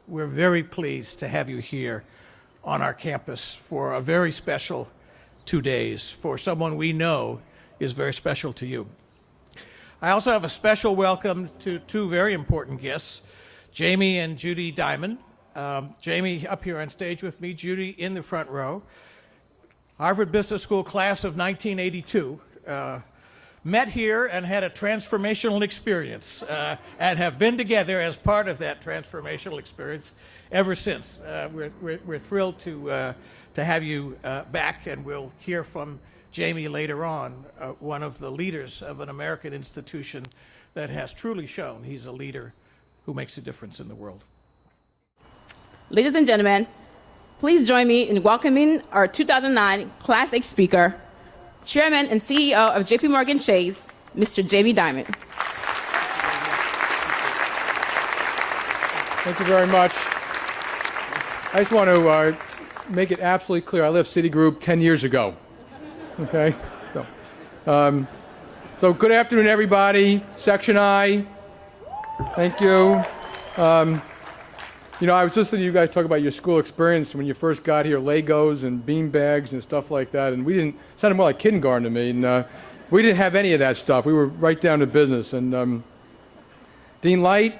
we're very pleased to have you here on our campus for a very special 2 days for someone we know is very special to you. I also have a special welcome to two very important guests, Jamie and Judy Dimon. Jamie up here on stage with me, Judy in the front row. Harvard Business School class of 1982. Met here and had a transformational experience and have been together as part of that transformational experience ever since. We're thrilled to have you back, and we'll hear from Jamie later on, one of the leaders of an American institution that has truly shown he's a leader who makes a difference in the world. Ladies and gentlemen, please join me in welcoming our 2009 Classic Speaker, Chairman and CEO of JP Morgan Chase, Mr. Jamie Dimon. Thank you very much. I just want to make it absolutely clear, I left Citigroup 10 years ago. Okay? So good afternoon, everybody. Section I. Thank you. You know, I was listening to you guys talk about your school experience when you first got here, Legos and bean bags and stuff like that, and we didn't, it sounded more like kindergarten to me, and we didn't have any of that stuff. We were right down to business. And Dean Light,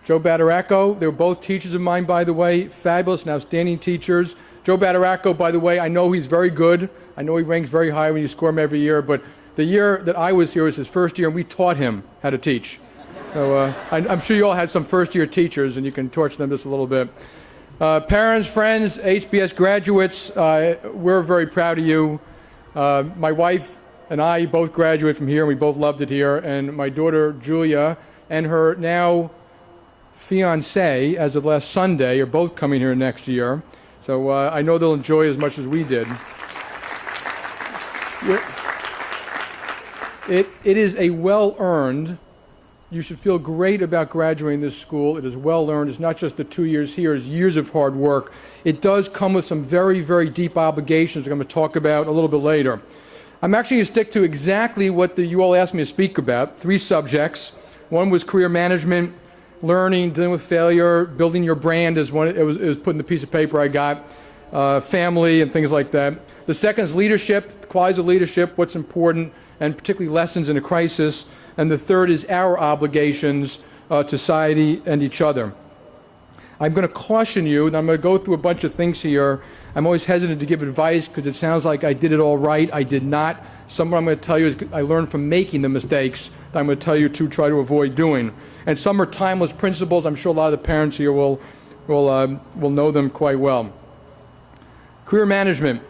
Joe Badaracco, they were both teachers of mine, by the way, fabulous and outstanding teachers. Joe Badaracco, by the way, I know he's very good. I know he ranks very high when you score him every year, but the year that I was here was his first year, and we taught him how to teach. So I'm sure you all had some first-year teachers, and you can torch them just a little bit. Parents, friends, HBS graduates, we're very proud of you. My wife and I both graduated from here, and we both loved it here. And my daughter, Julia, and her now fiancé, as of last Sunday, are both coming here next year. So I know they'll enjoy as much as we did. It is a well-earned. You should feel great about graduating this school. It is well earned. It's not just the 2 years here, it's years of hard work. It does come with some very, very deep obligations I'm going to talk about a little bit later. I'm actually going to stick to exactly what you all asked me to speak about, 3 subjects. One was career management, learning, dealing with failure, building your brand is one, it was put in the piece of paper I got, family and things like that. The second is leadership, qualities of leadership, what's important, and particularly lessons in a crisis. And the third is our obligations to society and each other. I'm going to caution you, and I'm going to go through a bunch of things here. I'm always hesitant to give advice because it sounds like I did it all right. I did not. Some of what I'm going to tell you is I learned from making the mistakes that I'm going to tell you to try to avoid doing. And some are timeless principles. I'm sure a lot of the parents here will know them quite well. Career management.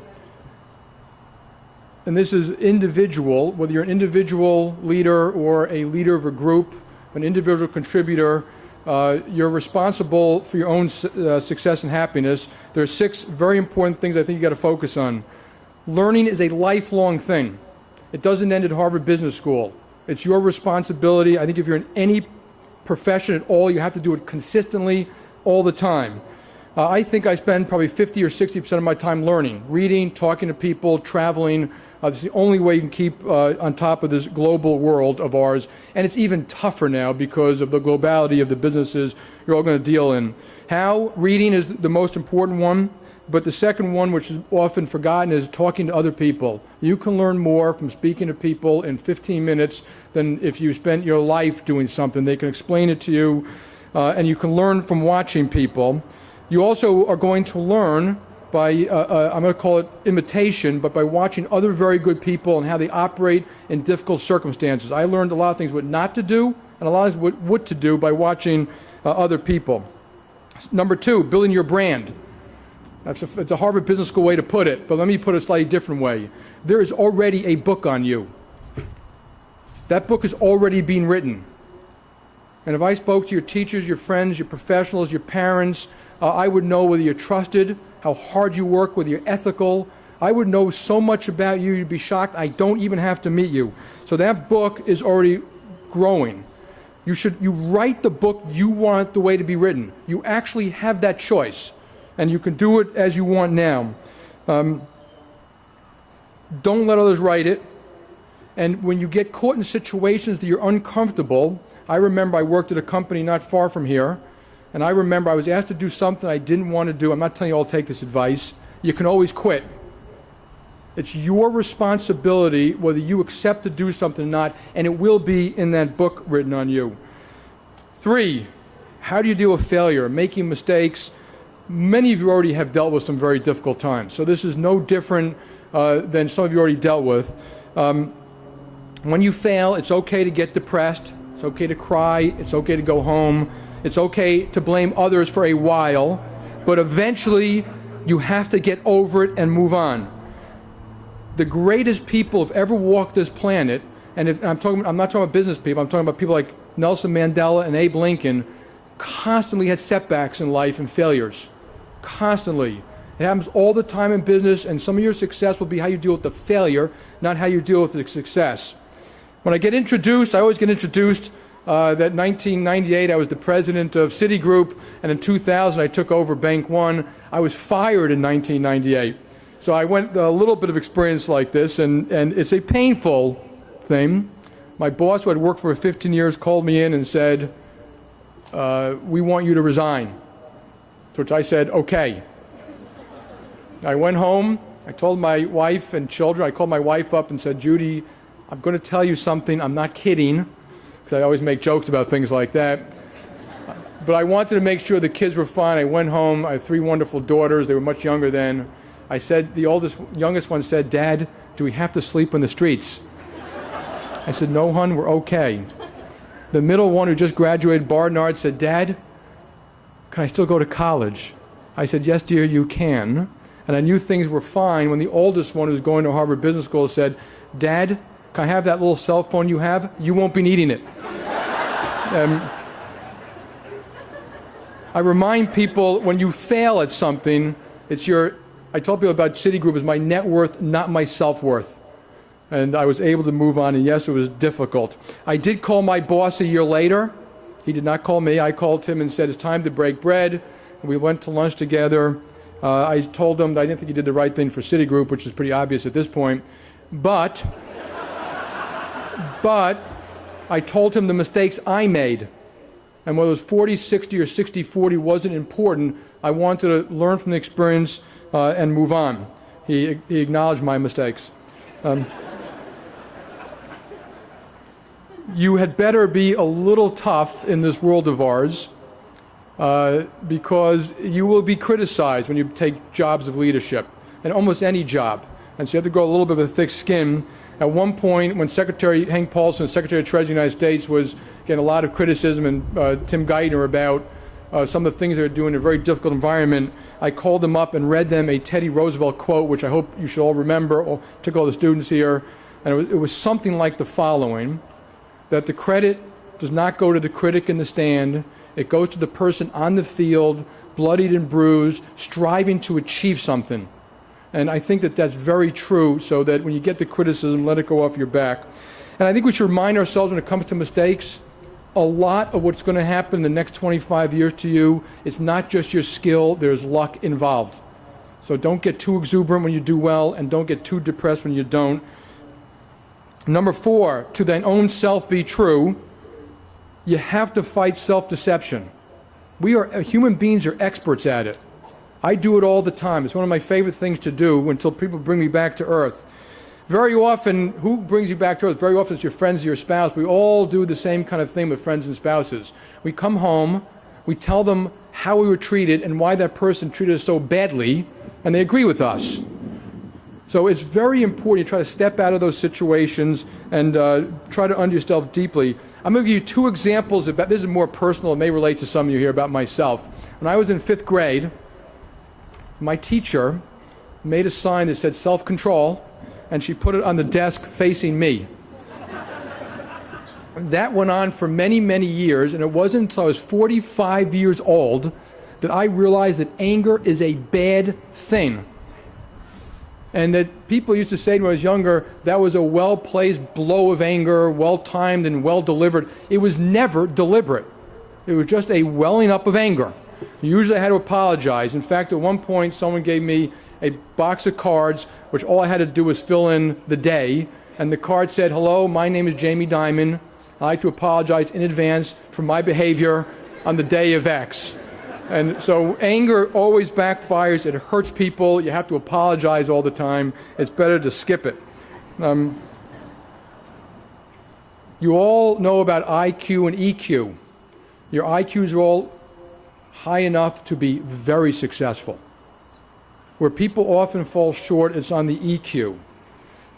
And this is individual, whether you're an individual leader or a leader of a group, an individual contributor, you're responsible for your own success and happiness. There are 6 very important things I think you got to focus on. Learning is a lifelong thing. It doesn't end at Harvard Business School. It's your responsibility. I think if you're in any profession at all, you have to do it consistently all the time. I think I spend probably 50 or 60% of my time learning, reading, talking to people, traveling. It's the only way you can keep on top of this global world of ours. And it's even tougher now because of the globality of the businesses you're all going to deal in. How? Reading is the most important one. But the second one, which is often forgotten, is talking to other people. You can learn more from speaking to people in 15 minutes than if you spent your life doing something. They can explain it to you, and you can learn from watching people. You also are going to learn by, I'm going to call it imitation, but by watching other very good people and how they operate in difficult circumstances. I learned a lot of things what not to do and a lot of what to do by watching other people. Number 2, building your brand. It's a Harvard Business School way to put it, but let me put it a slightly different way. There is already a book on you. That book is already being written. And if I spoke to your teachers, your friends, your professionals, your parents, I would know whether you're trusted, how hard you work, whether you're ethical. I would know so much about you, you'd be shocked. I don't even have to meet you. So that book is already growing. You write the book you want the way to be written. You actually have that choice, and you can do it as you want now. Don't let others write it. And when you get caught in situations that you're uncomfortable, I remember I worked at a company not far from here, And I remember I was asked to do something I didn't want to do. I'm not telling you all to take this advice. You can always quit. It's your responsibility whether you accept to do something or not, and it will be in that book written on you. 3, how do you deal with failure, making mistakes? Many of you already have dealt with some very difficult times, so this is no different than some of you already dealt with. When you fail, it's okay to get depressed. It's okay to cry. It's okay to go home. It's okay to blame others for a while, but eventually you have to get over it and move on. The greatest people who've ever walked this planet, and I'm not talking about business people, I'm talking about people like Nelson Mandela and Abe Lincoln, constantly had setbacks in life and failures. Constantly. It happens all the time in business, and some of your success will be how you deal with the failure, not how you deal with the success. When I get introduced, I always get introduced that 1998 I was the president of Citigroup, and in 2000 I took over Bank One. I was fired in 1998. So I went a little bit of experience like this, and it's a painful thing. My boss, who had worked for 15 years, called me in and said, we want you to resign. To which I said, okay. I went home, I told my wife and children, I called my wife up and said, Judy, I'm going to tell you something, I'm not kidding, because I always make jokes about things like that. But I wanted to make sure the kids were fine. I went home, I have 3 wonderful daughters, they were much younger then. I said, the youngest one said, Dad, do we have to sleep in the streets? I said, no, hon, we're okay. The middle one, who just graduated Barnard, said, Dad, can I still go to college? I said, yes, dear, you can. And I knew things were fine when the oldest one, who was going to Harvard Business School, said, Dad, can I have that little cell phone you have? You won't be needing it. I remind people, when you fail at something, I told people about Citigroup as my net worth, not my self-worth. And I was able to move on, and yes, it was difficult. I did call my boss a year later. He did not call me. I called him and said, it's time to break bread. We went to lunch together. I told him that I didn't think he did the right thing for Citigroup, which is pretty obvious at this point. But I told him the mistakes I made. And whether it was 40, 60, or 60, 40 wasn't important. I wanted to learn from the experience and move on. He acknowledged my mistakes. You had better be a little tough in this world of ours, because you will be criticized when you take jobs of leadership, and almost any job. And so you have to grow a little bit of a thick skin. At one point, when Secretary Hank Paulson, Secretary of Treasury of the United States, was getting a lot of criticism, and Tim Geithner, about some of the things they were doing in a very difficult environment, I called them up and read them a Teddy Roosevelt quote, which I hope you should all remember, or took all the students here. And it was something like the following, that the credit does not go to the critic in the stand. It goes to the person on the field, bloodied and bruised, striving to achieve something. And I think that that's very true, so that when you get the criticism, let it go off your back. And I think we should remind ourselves, when it comes to mistakes, a lot of what's going to happen in the next 25 years to you, it's not just your skill, there's luck involved. So don't get too exuberant when you do well, and don't get too depressed when you don't. Number 4, to thine own self be true. You have to fight self-deception. Human beings are experts at it. I do it all the time. It's one of my favorite things to do until people bring me back to earth. Very often, who brings you back to earth? Very often it's your friends or your spouse. We all do the same kind of thing with friends and spouses. We come home, we tell them how we were treated and why that person treated us so badly, and they agree with us. So it's very important you try to step out of those situations and try to understand yourself deeply. I'm going to give you 2 examples about, this is more personal, it may relate to some of you here, about myself. When I was in 5th grade, my teacher made a sign that said self-control, and she put it on the desk facing me. That went on for many, many years, and it wasn't until I was 45 years old that I realized that anger is a bad thing. And that people used to say to me when I was younger, that was a well-placed blow of anger, well-timed and well-delivered. It was never deliberate. It was just a welling up of anger. Usually I had to apologize. In fact, at one point, someone gave me a box of cards, which all I had to do was fill in the day. And the card said, hello, my name is Jamie Dimon. I'd like to apologize in advance for my behavior on the day of X. And so anger always backfires. It hurts people. You have to apologize all the time. It's better to skip it. You all know about IQ and EQ. Your IQs are all high enough to be very successful. Where people often fall short, it's on the EQ.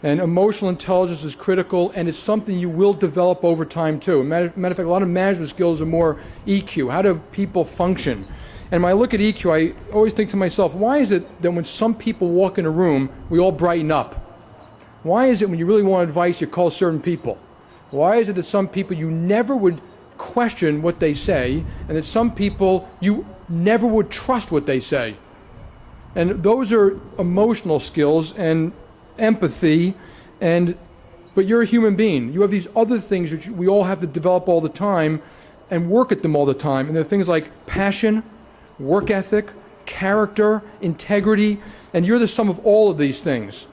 And emotional intelligence is critical, and it's something you will develop over time too. Matter of fact, a lot of management skills are more EQ. How do people function? And when I look at EQ, I always think to myself, why is it that when some people walk in a room, we all brighten up? Why is it when you really want advice, you call certain people? Why is it that some people you never would question what they say, and that some people you never would trust what they say? And those are emotional skills and empathy, but you're a human being. You have these other things that we all have to develop all the time and work at them all the time. And they're things like passion, work ethic, character, integrity, and you're the sum of all of these things.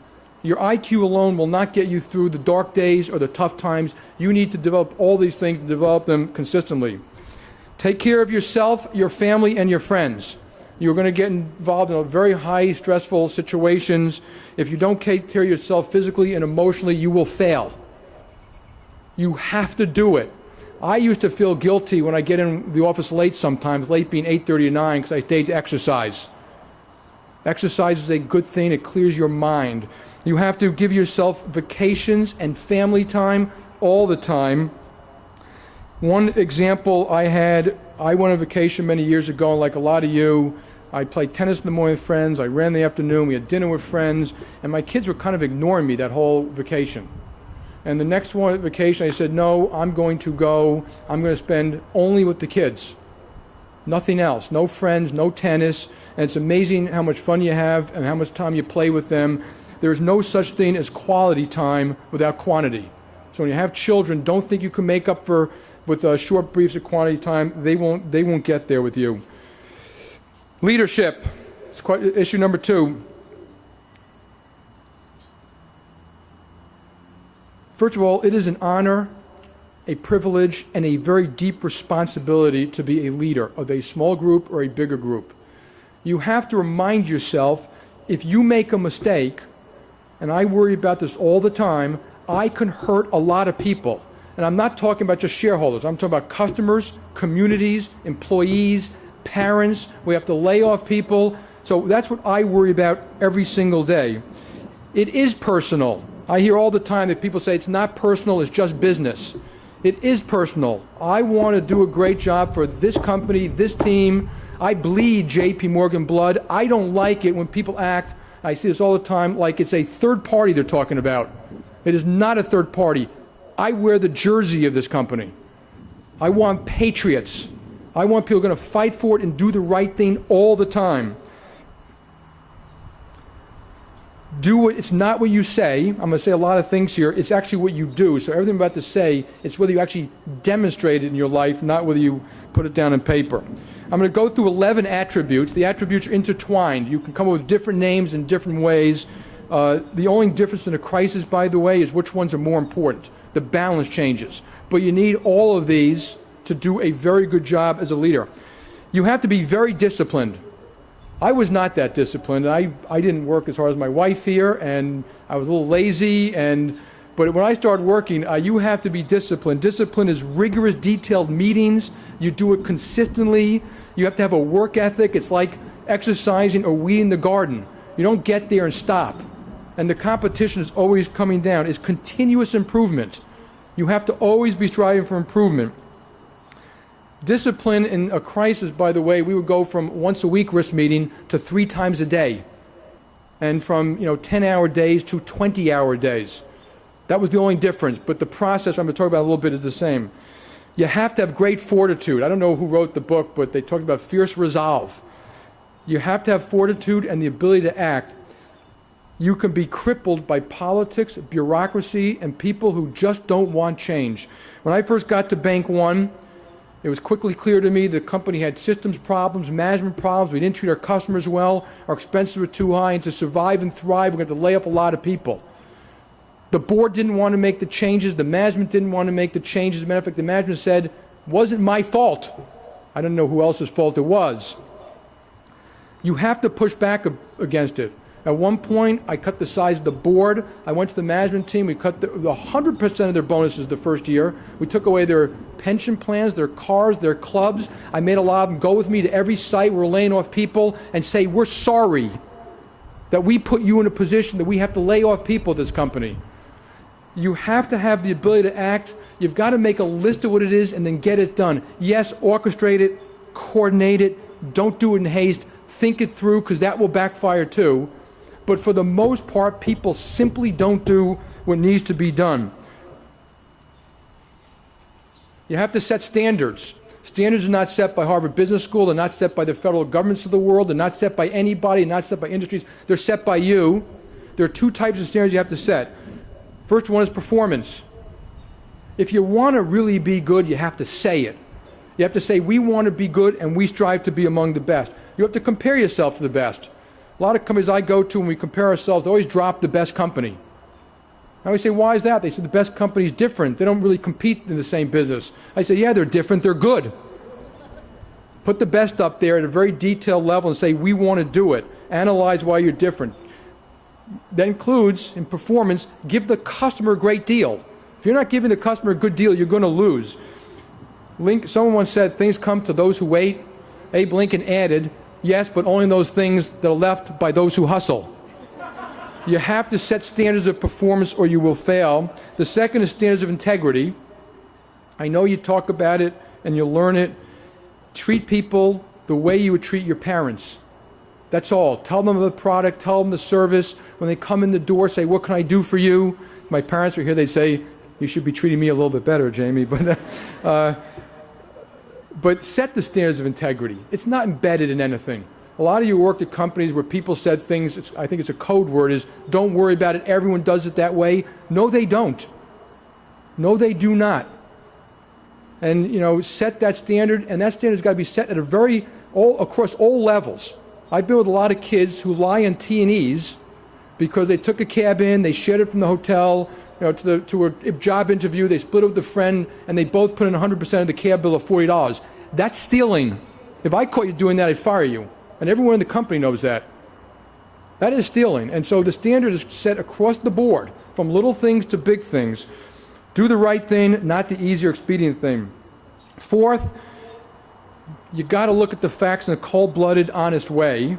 Your IQ alone will not get you through the dark days or the tough times. You need to develop all these things and develop them consistently. Take care of yourself, your family, and your friends. You're going to get involved in very high, stressful situations. If you don't take care of yourself physically and emotionally, you will fail. You have to do it. I used to feel guilty when I get in the office late sometimes, late being 8:30 or 9, because I stayed to exercise. Exercise is a good thing. It clears your mind. You have to give yourself vacations and family time all the time. One example I went on vacation many years ago, and like a lot of you, I played tennis in the morning with friends, I ran in the afternoon, we had dinner with friends, and my kids were kind of ignoring me that whole vacation. And the next one vacation I said, no, I'm going to spend only with the kids. Nothing else, no friends, no tennis, and it's amazing how much fun you have and how much time you play with them. There's no such thing as quality time without quantity. So when you have children, don't think you can make up with short briefs of quantity time. They won't get there with you. Leadership, it's issue number 2. First of all, it is an honor, a privilege, and a very deep responsibility to be a leader of a small group or a bigger group. You have to remind yourself, if you make a mistake, and I worry about this all the time, I can hurt a lot of people. And I'm not talking about just shareholders. I'm talking about customers, communities, employees, parents. We have to lay off people. So that's what I worry about every single day. It is personal. I hear all the time that people say it's not personal, it's just business. It is personal. I want to do a great job for this company, this team. I bleed JP Morgan blood. I don't like it when people act, I see this all the time, like it's a third party they're talking about. It is not a third party. I wear the jersey of this company. I want patriots. I want people who are going to fight for it and do the right thing all the time. Do it. It's not what you say. I'm going to say a lot of things here. It's actually what you do. So everything I'm about to say, it's whether you actually demonstrate it in your life, not whether you put it down on paper. I'm going to go through 11 attributes. The attributes are intertwined. You can come up with different names in different ways. The only difference in a crisis, by the way, is which ones are more important. The balance changes. But you need all of these to do a very good job as a leader. You have to be very disciplined. I was not that disciplined. I didn't work as hard as my wife here, and I was a little lazy. But when I started working, you have to be disciplined. Discipline is rigorous, detailed meetings. You do it consistently. You have to have a work ethic. It's like exercising or weeding the garden. You don't get there and stop. And the competition is always coming down. It's continuous improvement. You have to always be striving for improvement. Discipline in a crisis, by the way, we would go from once a week risk meeting to 3 times a day. And from 10-hour days to 20-hour days. That was the only difference. But the process I'm going to talk about a little bit is the same. You have to have great fortitude. I don't know who wrote the book, but they talked about fierce resolve. You have to have fortitude and the ability to act. You can be crippled by politics, bureaucracy, and people who just don't want change. When I first got to Bank One, it was quickly clear to me the company had systems problems, management problems. We didn't treat our customers well. Our expenses were too high. And to survive and thrive, we're going to lay up a lot of people. The board didn't want to make the changes. The management didn't want to make the changes. As a matter of fact, the management said, it wasn't my fault. I don't know who else's fault it was. You have to push back against it. At one point, I cut the size of the board. I went to the management team. We cut 100% of their bonuses the first year. We took away their pension plans, their cars, their clubs. I made a lot of them go with me to every site. We're laying off people and say, we're sorry that we put you in a position that we have to lay off people at this company. You have to have the ability to act. You've got to make a list of what it is and then get it done. Yes, orchestrate it, coordinate it. Don't do it in haste. Think it through, because that will backfire too. But for the most part, people simply don't do what needs to be done. You have to set standards. Standards are not set by Harvard Business School. They're not set by the federal governments of the world. They're not set by anybody. They're not set by industries. They're set by you. There are two types of standards you have to set. First one is performance. If you want to really be good, you have to say it. You have to say, we want to be good and we strive to be among the best. You have to compare yourself to the best. A lot of companies I go to, when we compare ourselves, they always drop the best company. I always say, why is that? They say the best company is different. They don't really compete in the same business. I say, yeah, they're different. They're good. Put the best up there at a very detailed level and say, we want to do it. Analyze why you're different. That includes, in performance, give the customer a great deal. If you're not giving the customer a good deal, you're going to lose. Someone once said, things come to those who wait. Abe Lincoln added, yes, but only those things that are left by those who hustle. You have to set standards of performance or you will fail. The second is standards of integrity. I know you talk about it and you'll learn it. Treat people the way you would treat your parents. That's all. Tell them the product, tell them the service. When they come in the door, say, what can I do for you? If my parents were here, they'd say, you should be treating me a little bit better, Jamie. But set the standards of integrity. It's not embedded in anything. A lot of you worked at companies where people said things, I think it's a code word, is don't worry about it, everyone does it that way. No, they don't. No, they do not. And, set that standard, and that standard's got to be set at across all levels. I've been with a lot of kids who lie on T&Es because they took a cab in, they shared it from the hotel, to a job interview, they split it with a friend, and they both put in 100% of the cab bill of $40. That's stealing. If I caught you doing that, I'd fire you. And everyone in the company knows that. That is stealing. And so the standard is set across the board, from little things to big things. Do the right thing, not the easy or expedient thing. Fourth, you got to look at the facts in a cold-blooded, honest way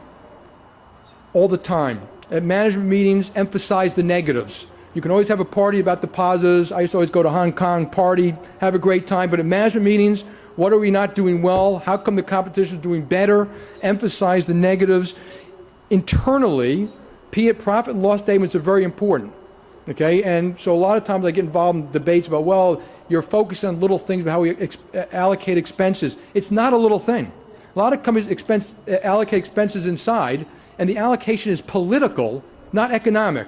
all the time. At management meetings, emphasize the negatives. You can always have a party about the positives. I used to always go to Hong Kong, party, have a great time. But at management meetings, what are we not doing well? How come the competition is doing better? Emphasize the negatives. Internally, profit and loss statements are very important. Okay? And so a lot of times I get involved in debates about, well, you're focused on little things about how we allocate expenses. It's not a little thing. A lot of companies allocate expenses inside, and the allocation is political, not economic.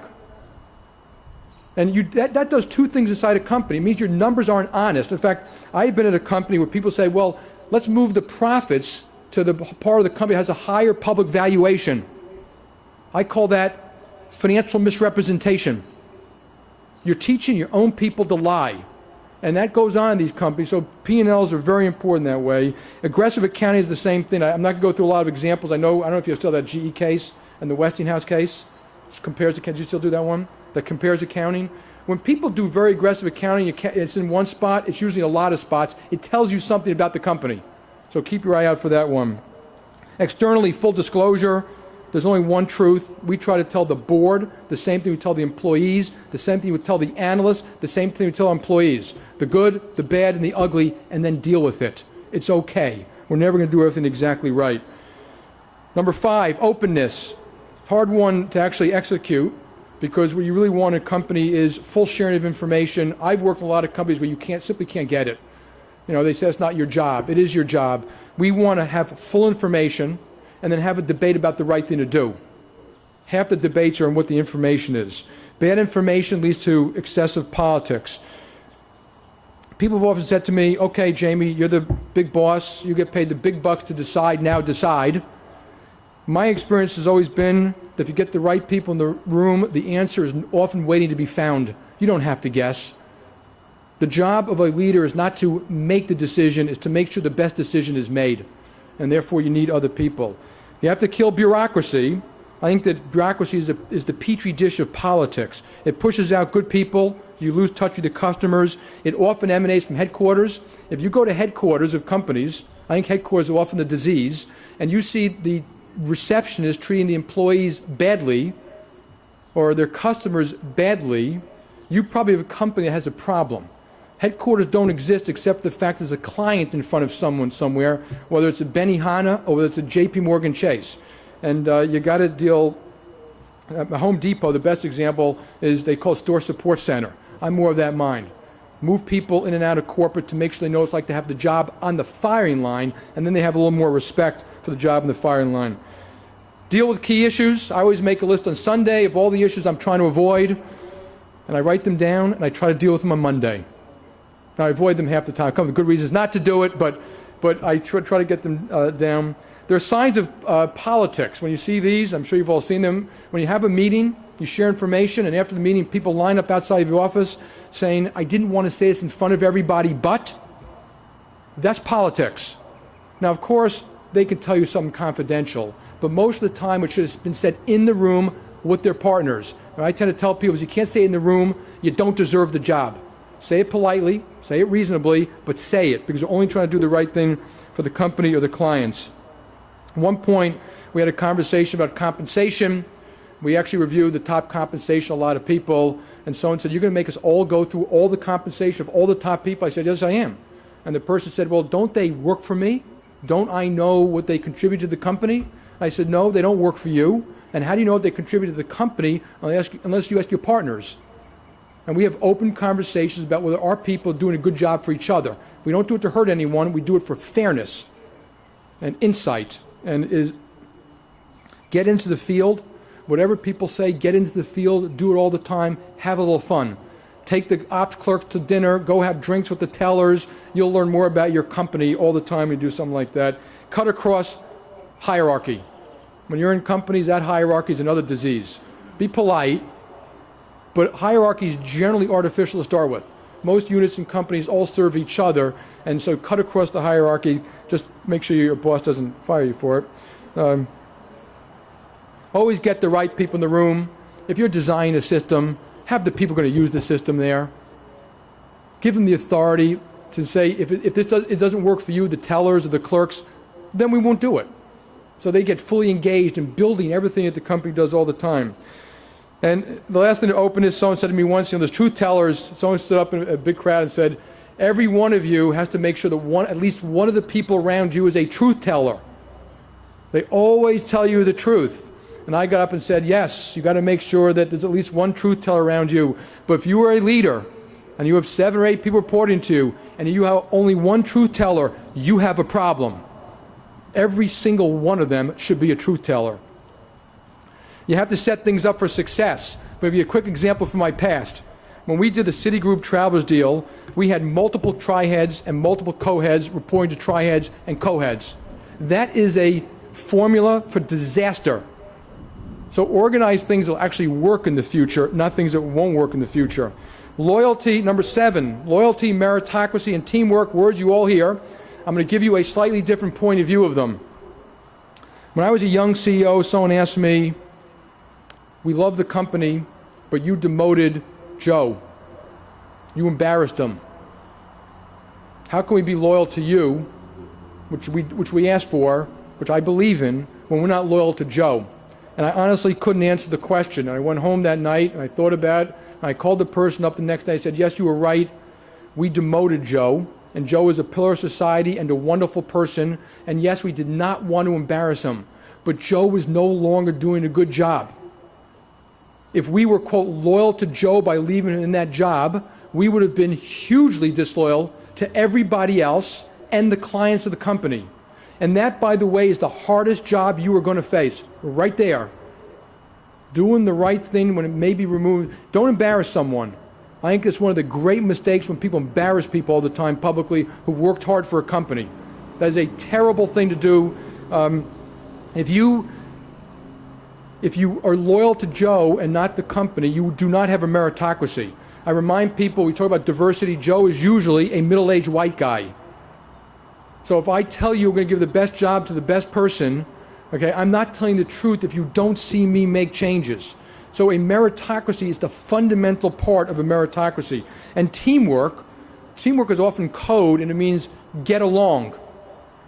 And that does two things inside a company. It means your numbers aren't honest. In fact, I've been at a company where people say, well, let's move the profits to the part of the company that has a higher public valuation. I call that financial misrepresentation. You're teaching your own people to lie. And that goes on in these companies. So P&Ls are very important that way. Aggressive accounting is the same thing. I'm not going to go through a lot of examples. I don't know if you still have that GE case and the Westinghouse case. Did you still do that one? That compares accounting. When people do very aggressive accounting, it's in one spot, it's usually a lot of spots. It tells you something about the company. So keep your eye out for that one. Externally, full disclosure. There's only one truth. We try to tell the board the same thing we tell the employees, the same thing we tell the analysts, the same thing we tell employees. The good, the bad, and the ugly, and then deal with it. It's okay. We're never going to do everything exactly right. Number 5, openness. Hard one to actually execute, because what you really want in a company is full sharing of information. I've worked in a lot of companies where you simply can't get it. They say it's not your job. It is your job. We want to have full information and then have a debate about the right thing to do. Half the debates are on what the information is. Bad information leads to excessive politics. People have often said to me, okay, Jamie, you're the big boss. You get paid the big bucks to decide. Now decide. My experience has always been that if you get the right people in the room, the answer is often waiting to be found. You don't have to guess. The job of a leader is not to make the decision, it's to make sure the best decision is made. And therefore you need other people. You have to kill bureaucracy. I think that bureaucracy is the petri dish of politics. It pushes out good people. You lose touch with the customers. It often emanates from headquarters. If you go to headquarters of companies, I think headquarters are often the disease, and you see the receptionist treating the employees badly or their customers badly, you probably have a company that has a problem. Headquarters don't exist except the fact there's a client in front of someone somewhere, whether it's a Benihana or whether it's a JP Morgan Chase. And you got to deal, at Home Depot, the best example is they call it store support center. I'm more of that mind. Move people in and out of corporate to make sure they know what it's like to have the job on the firing line, and then they have a little more respect for the job on the firing line. Deal with key issues. I always make a list on Sunday of all the issues I'm trying to avoid, and I write them down, and I try to deal with them on Monday. Now, I avoid them half the time. Come with good reasons not to do it, but I try to get them down. There are signs of politics. When you see these, I'm sure you've all seen them. When you have a meeting, you share information, and after the meeting, people line up outside of your office saying, I didn't want to say this in front of everybody, but that's politics. Now, of course, they can tell you something confidential, but most of the time it should have been said in the room with their partners. And I tend to tell people, if you can't say it in the room, you don't deserve the job. Say it politely, say it reasonably, but say it, because you're only trying to do the right thing for the company or the clients. At one point, we had a conversation about compensation. We actually reviewed the top compensation of a lot of people, and someone said, you're going to make us all go through all the compensation of all the top people? I said, yes, I am. And the person said, well, don't they work for me? Don't I know what they contribute to the company? I said, no, they don't work for you. And how do you know what they contribute to the company unless you ask your partners? And we have open conversations about whether our people are doing a good job for each other. We don't do it to hurt anyone. We do it for fairness and insight. And get into the field. Whatever people say, get into the field, do it all the time, have a little fun. Take the ops clerks to dinner, go have drinks with the tellers. You'll learn more about your company all the time when you do something like that. Cut across hierarchy. When you're in companies, that hierarchy is another disease. Be polite, but hierarchy is generally artificial to start with. Most units in companies all serve each other, and so cut across the hierarchy. Just make sure your boss doesn't fire you for it. Always get the right people in the room. If you're designing a system, have the people going to use the system there. Give them the authority to say, if it doesn't work for you, the tellers or the clerks, then we won't do it. So they get fully engaged in building everything that the company does all the time. And the last thing to open is, someone said to me once, there's truth tellers. Someone stood up in a big crowd and said, every one of you has to make sure that at least one of the people around you is a truth teller. They always tell you the truth. And I got up and said, yes, you got to make sure that there's at least one truth teller around you. But if you are a leader and you have 7 or 8 people reporting to you and you have only one truth teller, you have a problem. Every single one of them should be a truth teller. You have to set things up for success. I'll give you a quick example from my past. When we did the Citigroup Travelers deal, we had multiple tri-heads and multiple co-heads reporting to tri-heads and co-heads. That is a formula for disaster. So organize things that will actually work in the future, not things that won't work in the future. Loyalty, number 7, loyalty, meritocracy, and teamwork, words you all hear. I'm going to give you a slightly different point of view of them. When I was a young CEO, someone asked me, we love the company, but you demoted Joe. You embarrassed him. How can we be loyal to you, which we asked for, which I believe in, when we're not loyal to Joe? And I honestly couldn't answer the question. And I went home that night and I thought about it. And I called the person up the next day. I said, yes, you were right. We demoted Joe. And Joe is a pillar of society and a wonderful person. And yes, we did not want to embarrass him. But Joe was no longer doing a good job. If we were, quote, loyal to Joe by leaving him in that job, we would have been hugely disloyal to everybody else and the clients of the company. And that, by the way, is the hardest job you are going to face, right there. Doing the right thing when it may be removed. Don't embarrass someone. I think it's one of the great mistakes when people embarrass people all the time publicly who've worked hard for a company. That is a terrible thing to do. If you are loyal to Joe and not the company, you do not have a meritocracy. I remind people, we talk about diversity, Joe is usually a middle-aged white guy. So if I tell you we're going to give the best job to the best person, okay, I'm not telling the truth if you don't see me make changes. So a meritocracy is the fundamental part of a meritocracy. And teamwork is often code, and it means get along.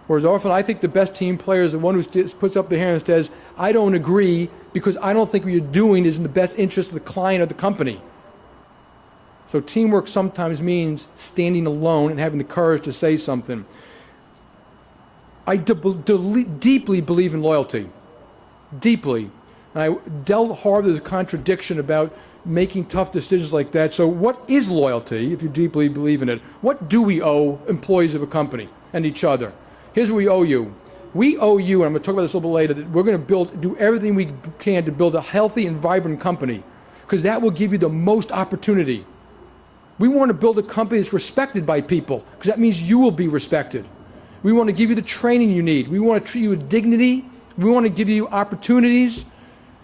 Whereas often I think the best team player is the one who puts up their hand and says, I don't agree because I don't think what you're doing is in the best interest of the client or the company. So teamwork sometimes means standing alone and having the courage to say something. I deeply believe in loyalty. Deeply. And I dealt hard with the contradiction about making tough decisions like that. So what is loyalty, if you deeply believe in it? What do we owe employees of a company and each other? Here's what we owe you. We owe you, and I'm going to talk about this a little bit later, that we're going to do everything we can to build a healthy and vibrant company, because that will give you the most opportunity. We want to build a company that's respected by people, because that means you will be respected. We want to give you the training you need. We want to treat you with dignity. We want to give you opportunities.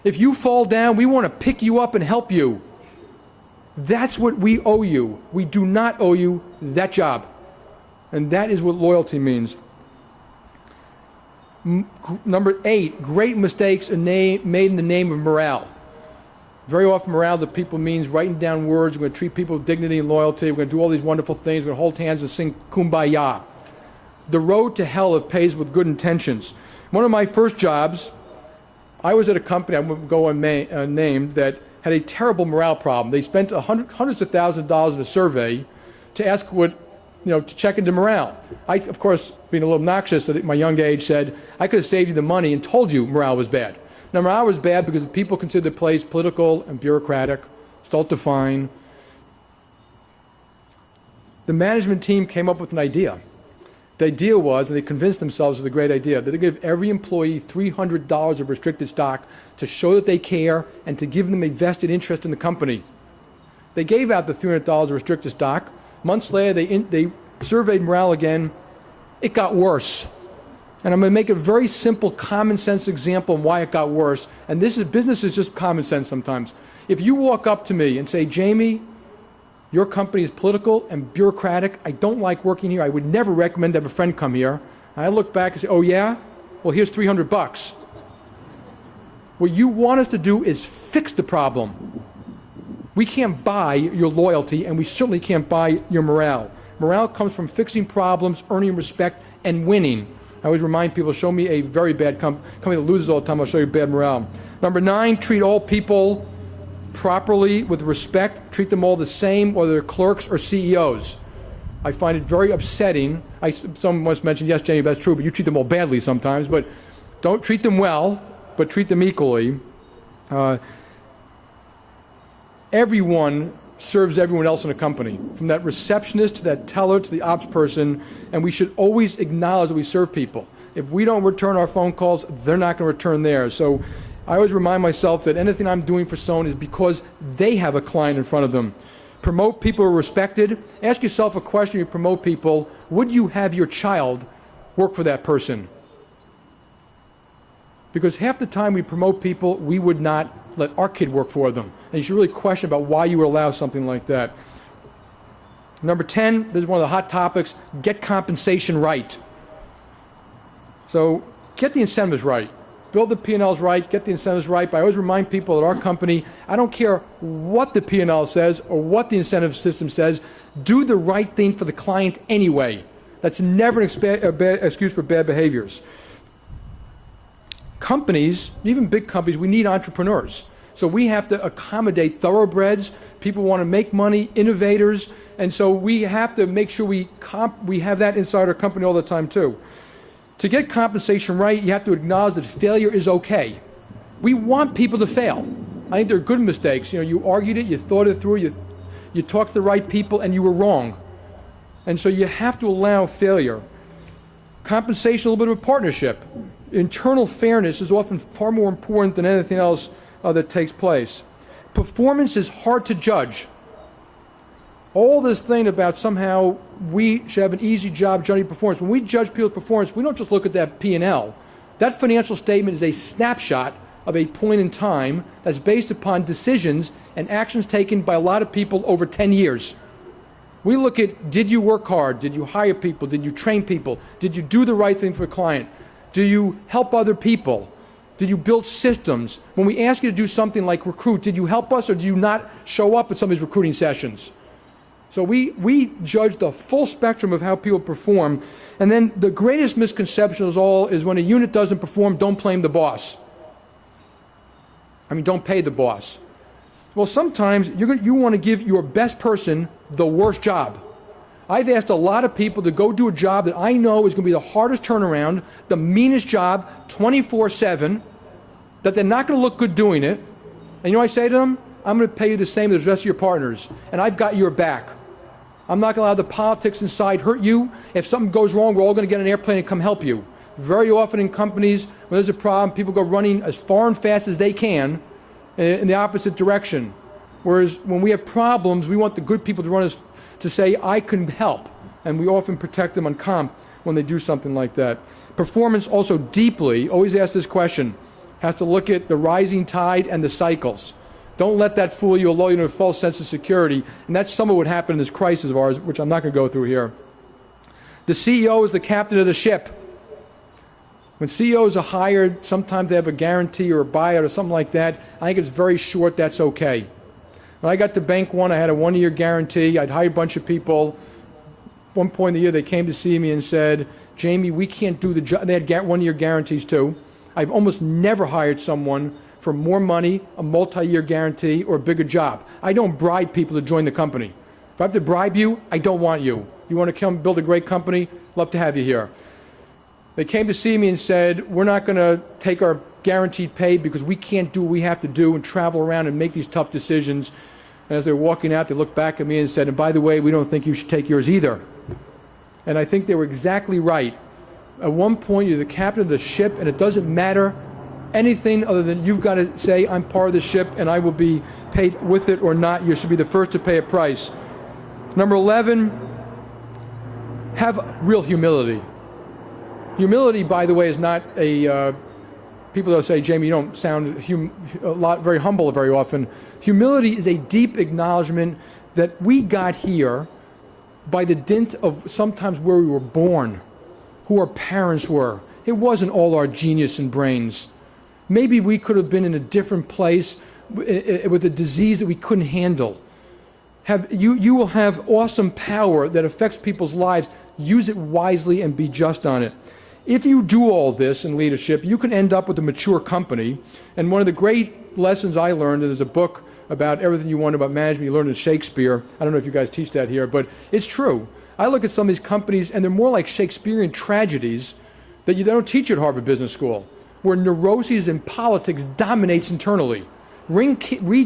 If you fall down, we want to pick you up and help you. That's what we owe you. We do not owe you that job. And that is what loyalty means. Number 8, great mistakes are made in the name of morale. Very often morale to people means writing down words. We're going to treat people with dignity and loyalty. We're going to do all these wonderful things. We're going to hold hands and sing Kumbaya. The road to hell is paved with good intentions. One of my first jobs, I was at a company, I won't go unnamed, that had a terrible morale problem. They spent hundreds of thousands of dollars in a survey to ask to check into morale. I, of course, being a little obnoxious at my young age, said, I could have saved you the money and told you morale was bad. Now, morale was bad because people considered the place political and bureaucratic, stultifying. The management team came up with an idea. The idea was, and they convinced themselves it was a great idea, that they give every employee $300 of restricted stock to show that they care and to give them a vested interest in the company. They gave out the $300 of restricted stock. Months later, they surveyed morale again. It got worse. And I'm going to make a very simple common sense example of why it got worse. And business is just common sense sometimes. If you walk up to me and say, Jamie, your company is political and bureaucratic. I don't like working here. I would never recommend to have a friend come here. And I look back and say, oh yeah? Well, here's $300. What you want us to do is fix the problem. We can't buy your loyalty, and we certainly can't buy your morale. Morale comes from fixing problems, earning respect, and winning. I always remind people, show me a very bad company that loses all the time, I'll show you bad morale. Number 9, treat all people properly, with respect. Treat them all the same, whether they're clerks or CEOs. I find it very upsetting. Someone once mentioned, yes, Jamie, that's true, but you treat them all badly sometimes. But don't treat them well, but treat them equally. Everyone serves everyone else in a company, from that receptionist to that teller to the ops person, and we should always acknowledge that we serve people. If we don't return our phone calls, they're not going to return theirs. So I always remind myself that anything I'm doing for someone is because they have a client in front of them. Promote people who are respected. Ask yourself a question: you promote people, would you have your child work for that person? Because half the time we promote people, we would not let our kid work for them. And you should really question about why you would allow something like that. Number 10, this is one of the hot topics: get compensation right. So get the incentives right. Build the P&Ls right, get the incentives right. But I always remind people at our company, I don't care what the P&L says or what the incentive system says, do the right thing for the client anyway. That's never an excuse for bad behaviors. Companies, even big companies, we need entrepreneurs. So we have to accommodate thoroughbreds. People want to make money, innovators, and so we have to make sure we have that inside our company all the time too. To get compensation right, you have to acknowledge that failure is okay. We want people to fail. I think they're good mistakes. You argued it, you thought it through, you talked to the right people, and you were wrong. And so you have to allow failure. Compensation, a little bit of a partnership. Internal fairness is often far more important than anything else that takes place. Performance is hard to judge. All this thing about somehow we should have an easy job judging performance. When we judge people's performance, we don't just look at that P&L. That financial statement is a snapshot of a point in time that's based upon decisions and actions taken by a lot of people over 10 years. We look at, did you work hard? Did you hire people? Did you train people? Did you do the right thing for the client? Do you help other people? Did you build systems? When we ask you to do something like recruit, did you help us or did you not show up at some of these recruiting sessions? So we judge the full spectrum of how people perform. And then the greatest misconception of all is when a unit doesn't perform, don't blame the boss. Don't pay the boss. Well, sometimes you want to give your best person the worst job. I've asked a lot of people to go do a job that I know is going to be the hardest turnaround, the meanest job, 24/7, that they're not going to look good doing it. And you know what I say to them? I'm going to pay you the same as the rest of your partners, and I've got your back. I'm not going to allow the politics inside hurt you. If something goes wrong, we're all going to get on an airplane and come help you. Very often in companies, when there's a problem, people go running as far and fast as they can in the opposite direction. Whereas when we have problems, we want the good people to run us to say, I can help. And we often protect them on comp when they do something like that. Performance also deeply, always ask this question, has to look at the rising tide and the cycles. Don't let that fool you or lull you into a false sense of security. And that's some of what happened in this crisis of ours, which I'm not going to go through here. The CEO is the captain of the ship. When CEOs are hired, sometimes they have a guarantee or a buyout or something like that. I think it's very short, that's okay. When I got to Bank One, I had a 1-year guarantee. I'd hired a bunch of people. At one point in the year, they came to see me and said, Jamie, we can't do the job. They had 1-year guarantees too. I've almost never hired someone for more money, a multi-year guarantee, or a bigger job. I don't bribe people to join the company. If I have to bribe you, I don't want you. You want to come build a great company? Love to have you here. They came to see me and said, we're not going to take our guaranteed pay because we can't do what we have to do and travel around and make these tough decisions. And as they were walking out, they looked back at me and said, and by the way, we don't think you should take yours either. And I think they were exactly right. At one point, you're the captain of the ship, and it doesn't matter anything other than you've got to say, I'm part of the ship, and I will be paid with it or not. You should be the first to pay a price. Number 11, have real humility. Humility, by the way, is not a, people that say, Jamie, you don't sound very humble very often. Humility is a deep acknowledgement that we got here by the dint of sometimes where we were born, who our parents were. It wasn't all our genius and brains. Maybe we could have been in a different place with a disease that we couldn't handle. You will have awesome power that affects people's lives. Use it wisely and be just on it. If you do all this in leadership, you can end up with a mature company. And one of the great lessons I learned, and there's a book about everything you want about management you learned in Shakespeare. I don't know if you guys teach that here, but it's true. I look at some of these companies, and they're more like Shakespearean tragedies that you don't teach at Harvard Business School, where neuroses and politics dominates internally. Read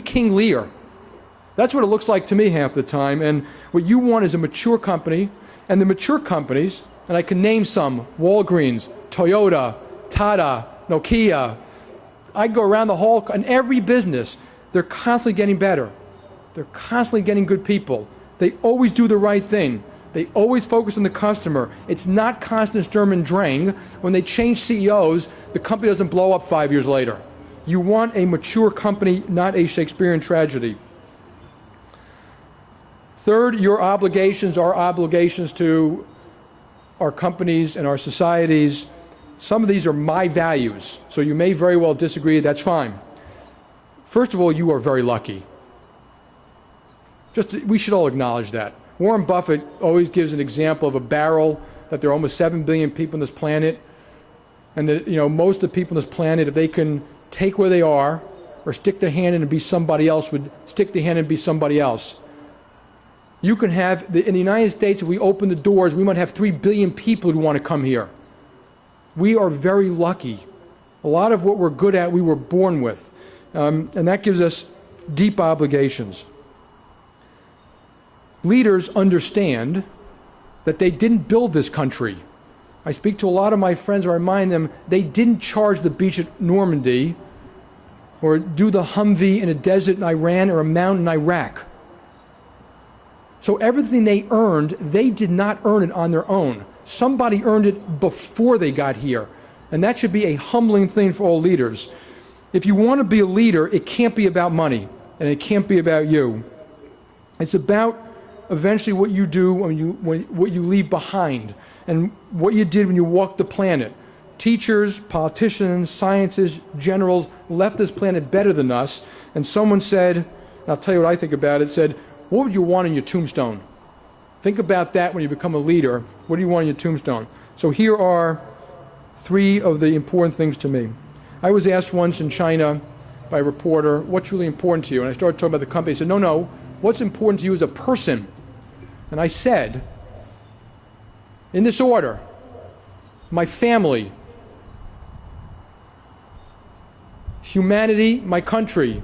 King Lear. That's what it looks like to me half the time. And what you want is a mature company, and the mature companies, and I can name some, Walgreens, Toyota, Tata, Nokia. I go around the hall, in every business, they're constantly getting better. They're constantly getting good people. They always do the right thing. They always focus on the customer. It's not constant Sturm und Drang. When they change CEOs, the company doesn't blow up 5 years later. You want a mature company, not a Shakespearean tragedy. Third, your obligations are obligations to our companies and our societies. Some of these are my values, so you may very well disagree, that's fine. First of all, you are very lucky. We should all acknowledge that. Warren Buffett always gives an example of a barrel, that there are almost 7 billion people on this planet, and that most of the people on this planet, if they can take where they are or stick their hand in and be somebody else, would stick their hand in and be somebody else. You can have, in the United States, if we open the doors, we might have 3 billion people who want to come here. We are very lucky. A lot of what we're good at, we were born with. And that gives us deep obligations. Leaders understand that they didn't build this country. I speak to a lot of my friends, I remind them, they didn't charge the beach at Normandy or do the Humvee in a desert in Iran or a mountain in Iraq. So everything they earned, they did not earn it on their own. Somebody earned it before they got here. And that should be a humbling thing for all leaders. If you want to be a leader, it can't be about money, and it can't be about you. It's about eventually what you do what you leave behind, and what you did when you walked the planet. Teachers, politicians, scientists, generals left this planet better than us, and someone said, and I'll tell you what I think about it, said, what would you want on your tombstone? Think about that when you become a leader. What do you want on your tombstone? So here are 3 of the important things to me. I was asked once in China by a reporter, what's really important to you? And I started talking about the company. He said, no, what's important to you as a person? And I said, in this order, my family, humanity, my country,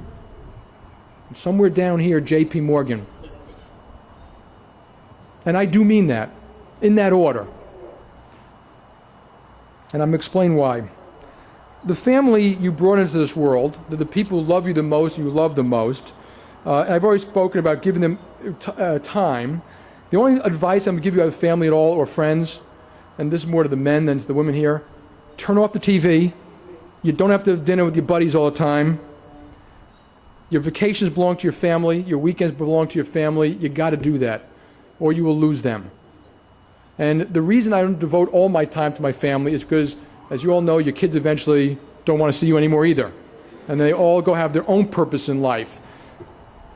and somewhere down here, JP Morgan. And I do mean that, in that order. And I'm going to explain why. The family you brought into this world, the people who love you the most, you love the most, and I've already spoken about giving them time. The only advice I'm going to give you about family at all, or friends, and this is more to the men than to the women here, turn off the TV. You don't have to have dinner with your buddies all the time. Your vacations belong to your family. Your weekends belong to your family. You got to do that, or you will lose them. And the reason I don't devote all my time to my family is because, as you all know, your kids eventually don't want to see you anymore either. And they all go have their own purpose in life.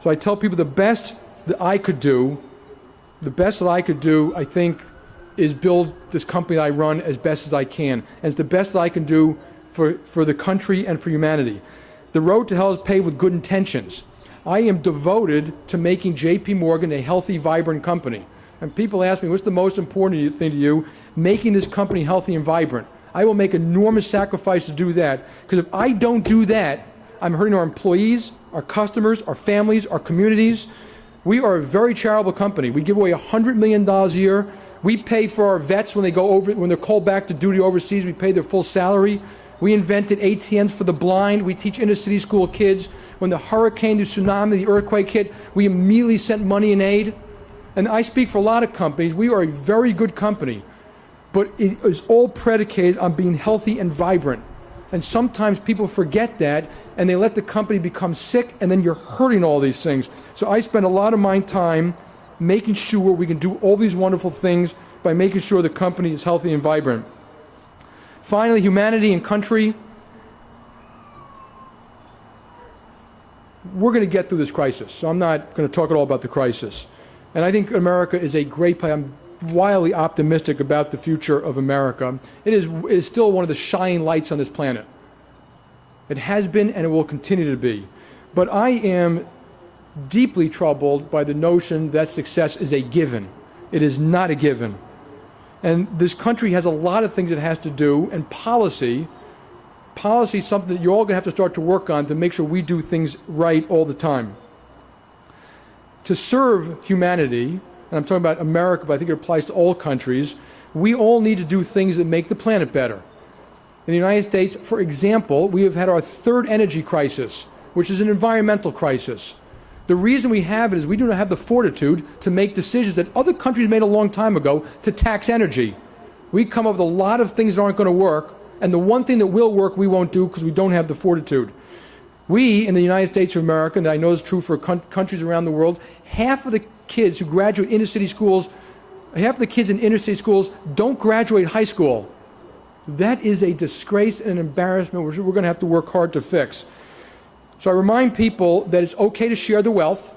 So I tell people the best that I could do, I think, is build this company that I run as best as I can. And it's the best that I can do for the country and for humanity. The road to hell is paved with good intentions. I am devoted to making JP Morgan a healthy, vibrant company. And people ask me, what's the most important thing to you? Making this company healthy and vibrant. I will make enormous sacrifice to do that, because if I don't do that, I'm hurting our employees, our customers, our families, our communities. We are a very charitable company. We give away $100 million a year. We pay for our vets when they're called back to duty overseas. We pay their full salary. We invented ATMs for the blind. We teach inner city school kids. When the hurricane, the tsunami, the earthquake hit, we immediately sent money and aid. And I speak for a lot of companies. We are a very good company, but it is all predicated on being healthy and vibrant. And sometimes people forget that, and they let the company become sick, and then you're hurting all these things. So I spend a lot of my time making sure we can do all these wonderful things by making sure the company is healthy and vibrant. Finally, humanity and country. We're going to get through this crisis, so I'm not going to talk at all about the crisis. And I think America is a great place. I'm wildly optimistic about the future of America. It is still one of the shining lights on this planet. It has been, and it will continue to be. But I am deeply troubled by the notion that success is a given. It is not a given. And this country has a lot of things it has to do, and policy is something that you're all going to have to start to work on to make sure we do things right all the time. To serve humanity, and I'm talking about America, but I think it applies to all countries, we all need to do things that make the planet better. In the United States, for example, we have had our 3rd energy crisis, which is an environmental crisis. The reason we have it is we do not have the fortitude to make decisions that other countries made a long time ago to tax energy. We come up with a lot of things that aren't going to work, and the one thing that will work we won't do because we don't have the fortitude. We, in the United States of America, and I know it's true for countries around the world, half of the kids who graduate inner city schools, half of the kids in inner city schools don't graduate high school. That is a disgrace and an embarrassment which we're going to have to work hard to fix. So I remind people that it's okay to share the wealth.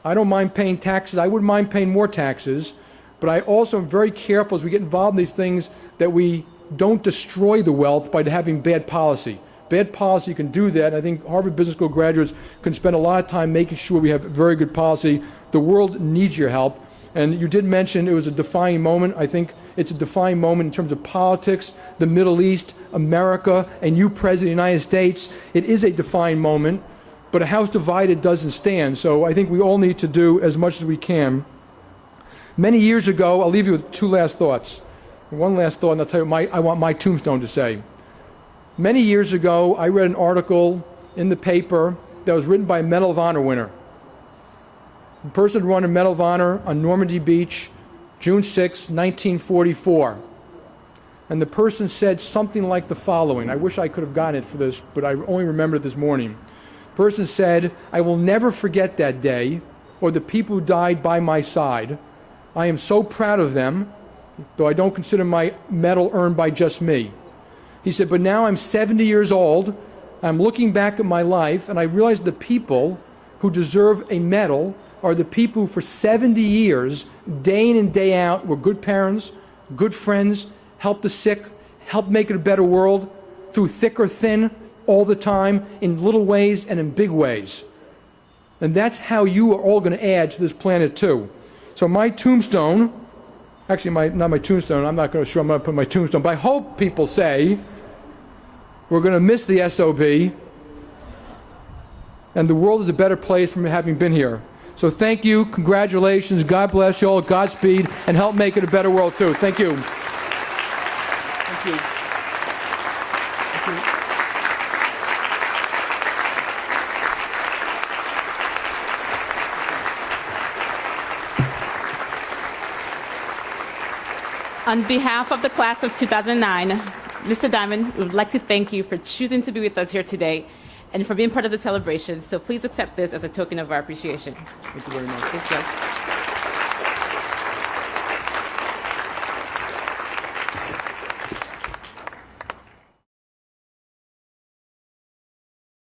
I don't mind paying taxes. I wouldn't mind paying more taxes. But I also am very careful as we get involved in these things that we don't destroy the wealth by having bad policy. Bad policy can do that. I think Harvard Business School graduates can spend a lot of time making sure we have very good policy. The world needs your help. And you did mention it was a defining moment. I think it's a defining moment in terms of politics, the Middle East, America, and you, President of the United States. It is a defining moment, but a house divided doesn't stand. So I think we all need to do as much as we can. Many years ago, I'll leave you with 2 last thoughts. One last thought, and I'll tell you what I want my tombstone to say. Many years ago, I read an article in the paper that was written by a Medal of Honor winner. The person won a Medal of Honor on Normandy Beach, June 6, 1944. And the person said something like the following. I wish I could have gotten it for this, but I only remember it this morning. The person said, "I will never forget that day or the people who died by my side. I am so proud of them, though I don't consider my medal earned by just me." He said, "But now I'm 70 years old. I'm looking back at my life, and I realize the people who deserve a medal are the people who for 70 years, day in and day out, were good parents, good friends, helped the sick, helped make it a better world, through thick or thin, all the time, in little ways and in big ways." And that's how you are all going to add to this planet too. So my tombstone, actually not my tombstone, I'm not going to show I'm going to put my tombstone, but I hope people say, we're going to miss the SOB, and the world is a better place from having been here. So thank you, congratulations, God bless you all, Godspeed, and help make it a better world too. Thank you. Thank you. Thank you. On behalf of the class of 2009, Mr. Dimon, we would like to thank you for choosing to be with us here today and for being part of the celebration. So please accept this as a token of our appreciation. Thank you very much. Yes, sir.